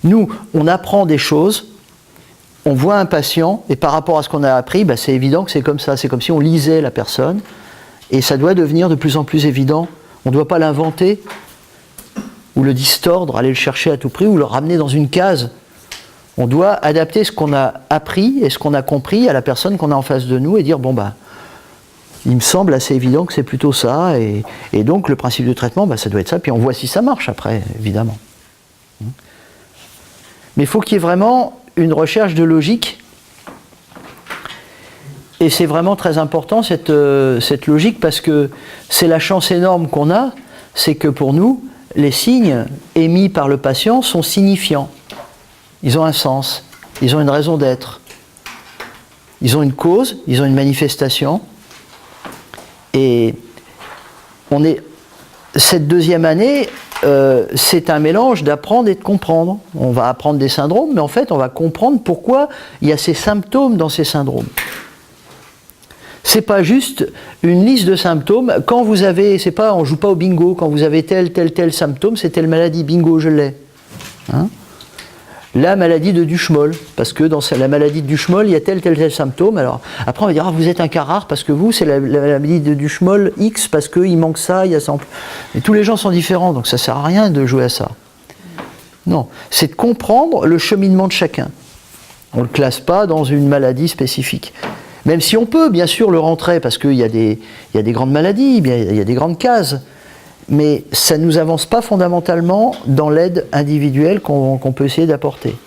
Nous, on apprend des choses, on voit un patient, et par rapport à ce qu'on a appris, c'est évident que c'est comme ça. C'est comme si on lisait la personne, et ça doit devenir de plus en plus évident. On ne doit pas l'inventer, ou le distordre, aller le chercher à tout prix, ou le ramener dans une case. On doit adapter ce qu'on a appris et ce qu'on a compris à la personne qu'on a en face de nous, et dire, il me semble assez évident que c'est plutôt ça, et donc le principe de traitement, ça doit être ça, puis on voit si ça marche après, évidemment. Mais il faut qu'il y ait vraiment une recherche de logique, et c'est vraiment très important cette logique, parce que c'est la chance énorme qu'on a, c'est que pour nous, les signes émis par le patient sont signifiants. Ils ont un sens, ils ont une raison d'être, ils ont une cause, ils ont une manifestation. Et cette deuxième année, c'est un mélange d'apprendre et de comprendre. On va apprendre des syndromes, mais en fait, on va comprendre pourquoi il y a ces symptômes dans ces syndromes. C'est pas juste une liste de symptômes. Quand vous avez, on joue pas au bingo, quand vous avez tel symptôme, c'est telle maladie, bingo, je l'ai. La maladie de Du-Schmoll, parce que dans la maladie de Du-Schmoll, il y a tel symptôme. Alors, après, on va dire, vous êtes un cas rare, parce que vous, c'est la maladie de Du-Schmoll X, parce qu'il manque ça, il y a ça. Et tous les gens sont différents, donc ça ne sert à rien de jouer à ça. Non, c'est de comprendre le cheminement de chacun. On ne le classe pas dans une maladie spécifique. Même si on peut, bien sûr, le rentrer, parce qu'il y a des grandes maladies, il y a des grandes cases. Mais ça ne nous avance pas fondamentalement dans l'aide individuelle qu'on peut essayer d'apporter.